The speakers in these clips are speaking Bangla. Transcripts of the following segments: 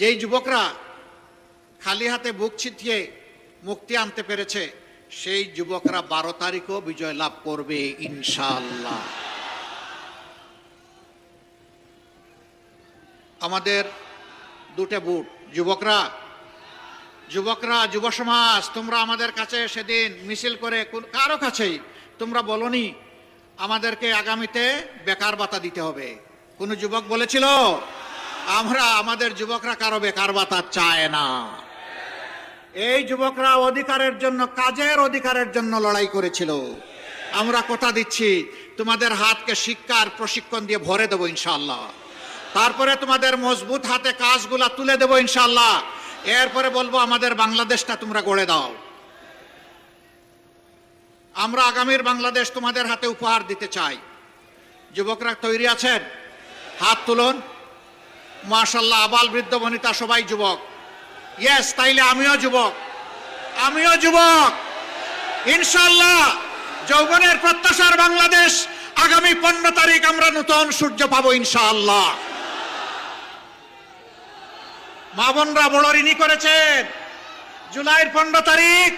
যেই যুবকরা খালি হাতে বুক ছিটিয়ে মুক্তি আনতে পেরেছে, সেই যুবকরা 12 তারিখও বিজয় লাভ করবে ইনশাআল্লাহ। আমাদের দুটো বুট। যুবকরা, যুব সমাজ, তোমরা আমাদের কাছে সেদিন মিছিল করে কারো কাছেই তোমরা বলনি আমাদেরকে আগামীতে বেকার ভাতা দিতে হবে। কোন যুবক বলেছিল? আমাদের যুবকরা কারো বেকার ভাতা চায় না। এই যুবকরা অধিকারের জন্য, কাজের অধিকারের জন্য লড়াই করেছিল। আমরা কথা দিচ্ছি তোমাদের হাতকে শিক্ষার প্রশিক্ষণ দিয়ে ভরে দেবো ইনশাআল্লাহ। তারপরে তোমাদের মজবুত হাতে কাজগুলা তুলে দেবো ইনশাআল্লাহ। এরপরে বলবো আমাদের বাংলাদেশটা তোমরা গড়ে দাও। আমরা আগামীর বাংলাদেশ তোমাদের হাতে উপহার দিতে চাই। যুবকরা তৈরি আছেন? হাত তুলুন। মাশাআল্লাহ, আবাল বৃদ্ধ বনিতা সবাই যুবক। ইয়েস, তাইলে আমিও যুবক। ইনশাআল্লাহ যৌবনের প্রত্যাশার বাংলাদেশ। আগামী 15 তারিখ আমরা নতুন সূর্য পাবো ইনশাআল্লাহ। মা বোনরা বড় ঋণী করেছেন। জুলাইয়ের 15 তারিখ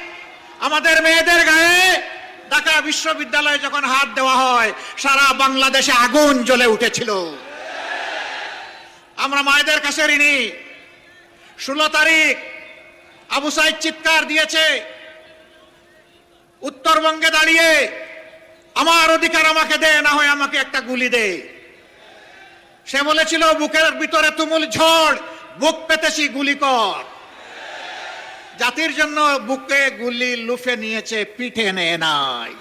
আমাদের মেয়েদের গায়ে ঢাকা বিশ্ববিদ্যালয়ে যখন হাত দেওয়া হয়, সারা বাংলাদেশে আগুন জ্বলে উঠেছিল। আমরা মায়েদের কাছে ঋণী। 16 তারিখ আবু সাইদ চিৎকার দিয়েছে উত্তরবঙ্গে দাঁড়িয়ে, আমার অধিকার আমাকে দে, না হয় আমাকে একটা গুলি দে। সে বলেছিল বুকের ভিতরে তুমুল ঝড়, বুক পেতেছি গুলি কর। জাতির জন্য বুকে গুলি লুফে নিয়েছে, পিঠে নেয় নাই,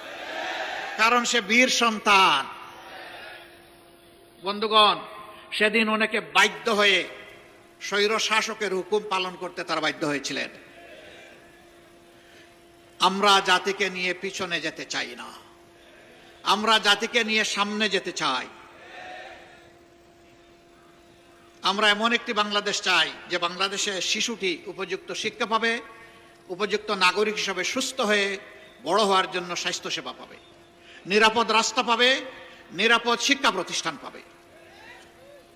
কারণ সে বীর সন্তান। বন্ধুগণ, সেদিন অনেকে বাধ্য হয়ে স্বৈর শাসকের হুকুম পালন করতে তারা বাধ্য হয়েছিলেন। আমরা জাতিকে নিয়ে পিছনে যেতে চাই না, আমরা জাতিকে নিয়ে সামনে যেতে চাই। আমরা এমন একটি বাংলাদেশ চাই যে বাংলাদেশে শিশুটি উপযুক্ত শিক্ষা পাবে, উপযুক্ত নাগরিক হিসেবে সুস্থ হয়ে বড় হওয়ার জন্য স্বাস্থ্যসেবা পাবে, নিরাপদ রাস্তা পাবে, নিরাপদ শিক্ষা প্রতিষ্ঠান পাবে।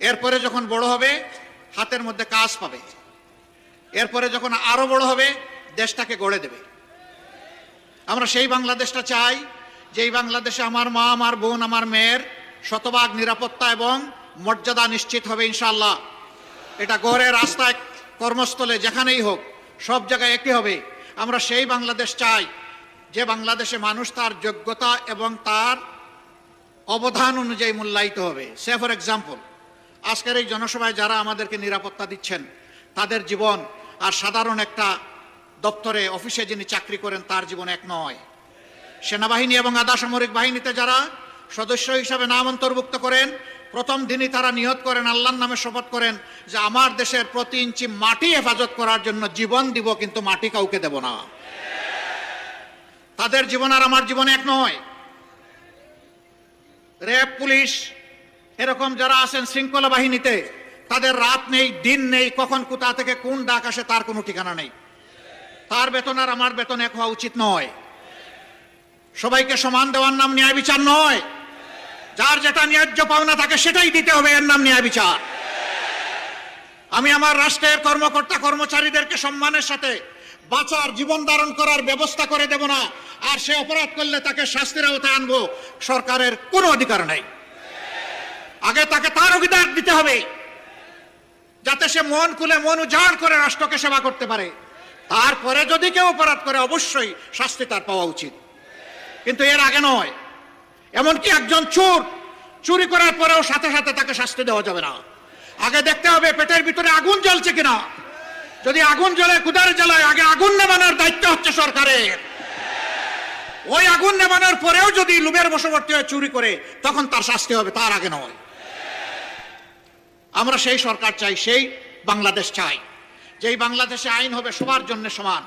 এরপরে যখন বড় হবে হাতের মধ্যে কাজ পাবে। এরপরে যখন আরো বড় হবে দেশটাকে গড়ে দেবে। আমরা সেই বাংলাদেশটা চাই যেই বাংলাদেশে আমার মা, আমার বোন, আমার মেয়ের শতভাগ নিরাপত্তা এবং মর্যাদা নিশ্চিত হবে ইনশাআল্লাহ। এটা ঘরে, রাস্তায়, কর্মস্থলে, যেখানেই হোক সব জায়গায় একই হবে। আমরা সেই বাংলাদেশ চাই যে বাংলাদেশে মানুষ তার যোগ্যতা এবং তার অবদান অনুযায়ী মূল্যায়িত হবে। সে ফর এক্সাম্পল, আজকের এই জনসভায় যারা আমাদেরকে নিরাপত্তা দিচ্ছেন, তাদের জীবন আর সাধারণ একটা দপ্তরে, অফিসে যিনি চাকরি করেন তার জীবন এক নয়। সেনাবাহিনী এবং আধা সামরিক বাহিনীতে যারা সদস্য হিসাবে নাম অন্তর্ভুক্ত করেন, প্রথম দিনই তারা নিয়ত করেন, আল্লাহর নামে শপথ করেন যে আমার দেশের প্রতি ইঞ্চি মাটি হেফাজত করার জন্য জীবন দিব, কিন্তু মাটি কাউকে দেব না। তাদের জীবন আর আমার জীবন এক নয়। র্যাব, পুলিশ, এরকম যারা আছেন শৃঙ্খলা বাহিনীতে, তাদের রাত নেই, দিন নেই, কখন কোথা থেকে কোন ডাক আসে তার কোনো ঠিকানা নেই। তার বেতন আর আমার বেতন এক হওয়া উচিত নয়। সবাইকে সমান দেওয়ার নাম ন্যায় বিচার নয়। যার যেটা ন্যায্য পাওনা থাকে সেটাই দিতে হবে, এর নাম ন্যায় বিচার। আমি আমার রাষ্ট্রের কর্মকর্তা কর্মচারীদেরকে সম্মানের সাথে বাঁচার, জীবন ধারণ করার ব্যবস্থা করে দেব না, আর সে অপরাধ করলে তাকে শাস্তির আওতায় আনবো, সরকারের কোনো অধিকার নেই। আগে তাকে তার অধিকার দিতে হবে যাতে সে মন খুলে, মন উজাড় করে রাষ্ট্রকে সেবা করতে পারে। তারপরে যদি কেউ অপরাধ করে অবশ্যই শাস্তি তার পাওয়া উচিত, কিন্তু এর আগে নয়। এমনকি একজন চোর চুরি করার পরেও সাথে সাথে তাকে শাস্তি দেওয়া যাবে না। আগে দেখতে হবে পেটের ভিতরে আগুন জ্বলছে কিনা। যদি আগুন জ্বলে, ক্ষুধার জ্বালায়, আগে আগুন নেভানোর দায়িত্ব হচ্ছে সরকারের। ওই আগুন নেভানোর পরেও যদি লোভের বশবর্তী হয়ে চুরি করে, তখন তার শাস্তি হবে, তার আগে নয়। আমরা সেই সরকার চাই, সেই বাংলাদেশ চাই যেই বাংলাদেশে আইন হবে সবার জন্য সমান।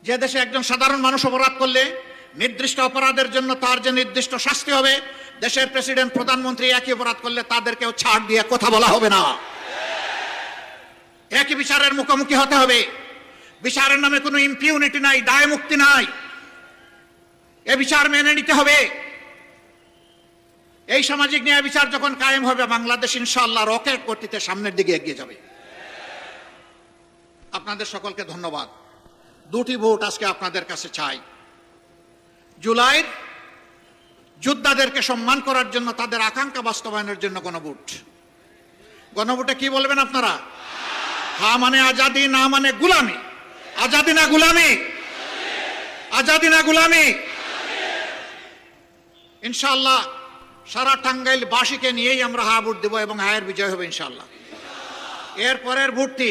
যে দেশে একজন সাধারণ মানুষ অপরাধ করলে নির্দিষ্ট অপরাধের জন্য তার যে নির্দিষ্ট শাস্তি হবে, দেশের প্রেসিডেন্ট, প্রধানমন্ত্রী একই অপরাধ করলে তাদেরকেও ছাড় দিয়ে কথা বলা হবে না। একই বিচারের মুখোমুখি হতে হবে। বিচারের নামে কোনো ইম্পিউনিটি নাই, দায় মুক্তি নাই। এ বিচার মেনে নিতে হবে। এই সামাজিক ন্যায় বিচার যখন কায়েম হবে, বাংলাদেশ ইনশাআল্লাহ রকেট গতিতে সামনের দিকে এগিয়ে যাবে। আপনাদের সকলকে ধন্যবাদ। দুটি ভোট আজকে আপনাদের কাছে চাই। জুলাইয়ের যোদ্ধাদেরকে সম্মান করার জন্য, তাদের আকাঙ্ক্ষা বাস্তবায়নের জন্য গণভোট। গণভোটে কি বলবেন আপনারা? হ্যাঁ মানে আজাদি, না মানে গুলামি। আজাদি না গুলামি? আজাদি না গুলামি? ইনশাআল্লাহ সারা টাঙ্গাইল বাসীকে নিয়েই আমরা হা ভোট দেব এবং হায়ের বিজয় হবে ইনশাআল্লাহ। এর পরের ভোটটি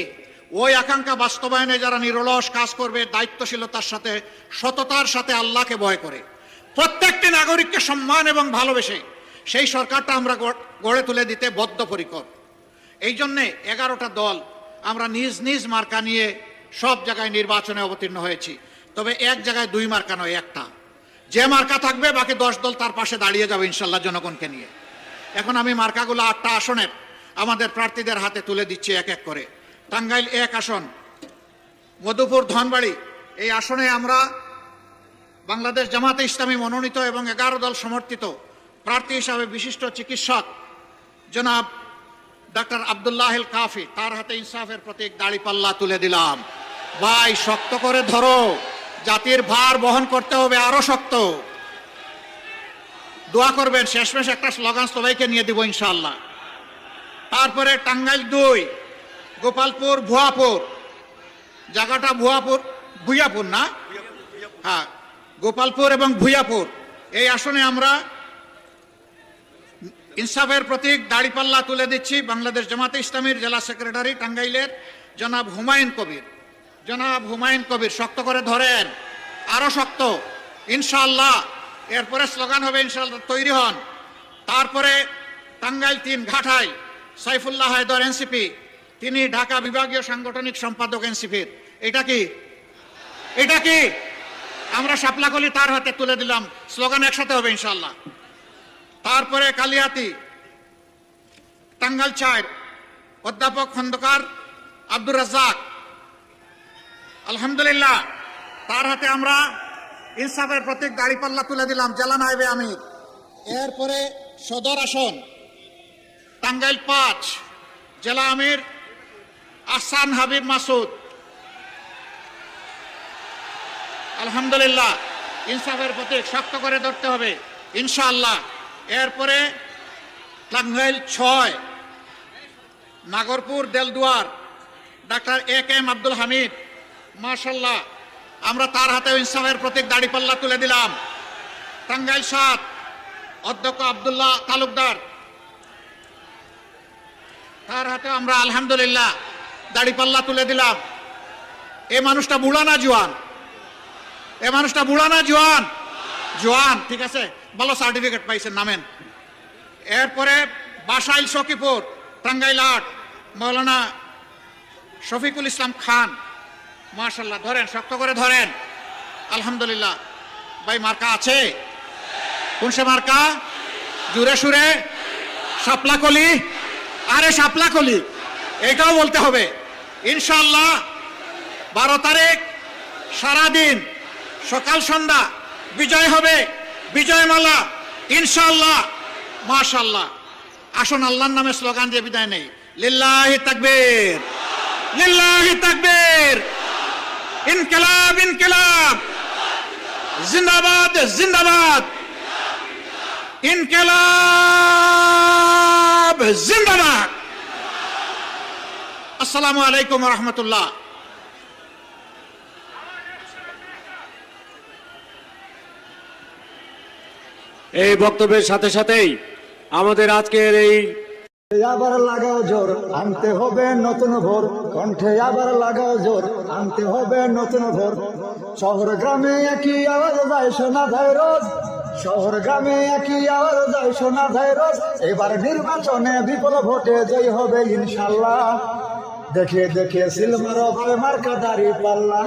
ওই আকাঙ্ক্ষা বাস্তবায়নে যারা নিরলস কাজ করবে, দায়িত্বশীলতার সাথে, সততার সাথে, আল্লাহকে ভয় করে, প্রত্যেকটি নাগরিককে সম্মান এবং ভালোবেসে সেই সরকারটা আমরা গড়ে তুলে দিতে বদ্ধপরিকর। এই জন্যে 11টা দল আমরা নিজ নিজ মার্কা নিয়ে সব জায়গায় নির্বাচনে অবতীর্ণ হয়েছি। তবে এক জায়গায় 2 মার্কা নয়, একটা। যে মার্কা থাকবে বাকি 10 দল তার পাশে দাঁড়িয়ে যাবে ইনশাল্লাহ জনগণকে নিয়ে। এখন আমি মার্কাগুলো 8টা আসনের আমাদের প্রার্থীদের হাতে তুলে দিচ্ছি এক এক করে। টাঙ্গাইল 1 আসন, মধুপুর ধনবাড়ি, এই আসনে আমরা বাংলাদেশ জামাতে ইসলামী মনোনীত এবং 11 দল সমর্থিত প্রার্থী হিসাবে বিশিষ্ট চিকিৎসক জনাব ডাক্তার আব্দুল্লাহ আল কাফি, তার হাতে ইনসাফের প্রতীক দাড়িপাল্লা তুলে দিলাম। ভাই শক্ত করে ধরো, জাতির ভার বহন করতে হবে আরো শক্ত। দোয়া করবেন, শেষমেশ একটা স্লোগান সবাইকে নিয়ে দিব ইনশাআল্লাহ। তারপরে টাঙ্গাইল 2, গোপালপুর ভুয়াপুর, জায়গাটা ভুইয়াপুর না? হ্যাঁ, গোপালপুর এবং ভুইয়াপুর, এই আসনে আমরা ইনসাফের প্রতীক দাড়িপাল্লা তুলে দিচ্ছি বাংলাদেশ জামাতে ইসলামীর জেলা সেক্রেটারি টাঙ্গাইলের জনাব হুমায়ুন কবির। জনাব হুমায়ুন কবির শক্ত করে ধরেন, আরো শক্ত ইনশাআল্লাহ। এরপরে স্লোগান হবে ইনশাআল্লাহ, তৈরি হন। তারপরে টাঙ্গাইল 3 ঘাটাইল সাইফুল্লাহ হায়দর এনসিপি, তিনি ঢাকা বিভাগীয় সাংগঠনিক সম্পাদক এনসিপির। এটা কি? এটা কি? আমরা শাপলাকলি তার হাতে তুলে দিলাম, স্লোগান একসাথে হবে ইনশাআল্লাহ। তারপরে কালিয়াতি টাঙ্গাইল 4 অধ্যাপক খন্দকার আব্দুর রাজ্জাক, আলহামদুলিল্লাহ, তার হাতে আমরা ইনসাফের প্রতীক দাড়িপাল্লা তুলে দিলাম, জেলা নায়েবে আমির। এরপরে সদর আসন টাঙ্গাইল 5 জেলা আমির আহসান হাবিব মাসুদ, আলহামদুলিল্লাহ, ইনসাফের প্রতীক শক্ত করে ধরতে হবে ইনশাআল্লাহ। এরপরে টাঙ্গাইল 6 নাগরপুর দেলদুয়ার ডাক্তার AK আব্দুল হামিদ, মাশাআল্লাহ, আমরা তার হাতে ইনসাফের প্রতীক দাড়িপাল্লা তুলে দিলাম। টাঙ্গাইল 7 অধ্যক্ষ আব্দুল্লাহ তালুকদার, তার হাতে আমরা আলহামদুলিল্লাহ দাড়িপাল্লা তুলে দিলাম। এই মানুষটা বুড়া না জোয়ান? এই মানুষটা বুড়া না জোয়ান? জোয়ান, ঠিক আছে, ভালো সার্টিফিকেট পাইছেন, নামেন। এরপরে বাসাইল সখীপুর টাঙ্গাইল 8 মৌলানা শফিকুল ইসলাম খান, মাশাআল্লাহ, ধরেন, শক্ত করে ধরেন, আলহামদুলিল্লাহ। ভাই মার্কা আছে? কোন সে মার্কা? জুড়ে সুরে শাপলাকলি, আরে শাপলাকলি, এটাও বলতে হবে ইনশাআল্লাহ। 12 তারিখ সারাদিন সকাল সন্ধ্যা বিজয় হবে, বিজয়মালা ইনশাআল্লাহ, মাশাআল্লাহ। আসুন আল্লাহর নামে স্লোগান দিয়ে বিদায় নেই। লিল্লাহি তাকবীর, লিল্লাহি তাকবীর, ইনকিলাব ইনকিলাব, জিন্দাবাদ জিন্দাবাদ, ইনকিলাব জিন্দাবাদ। আসসালামু আলাইকুম ওয়া রাহমাতুল্লাহ। এই বক্তব্যের সাথে সাথেই আমাদের আজকের এই আবার লাগাও জোর, আনতে হবে নতুন ভোর, কণ্ঠে আবার লাগাও জোর, আনতে হবে নতুন ভোর। শহর গ্রামে একই আওয়াজ যায় শোনা যায় রোজ, শহর গ্রামে একই আওয়াজ যায় শোনা যায় রোজ। এবার নির্বাচনে বিপুল ভোটে জয় হবে ইনশাল্লাহ, দেখে দেখে সিলমার মার্কা দাড়িপাল্লা।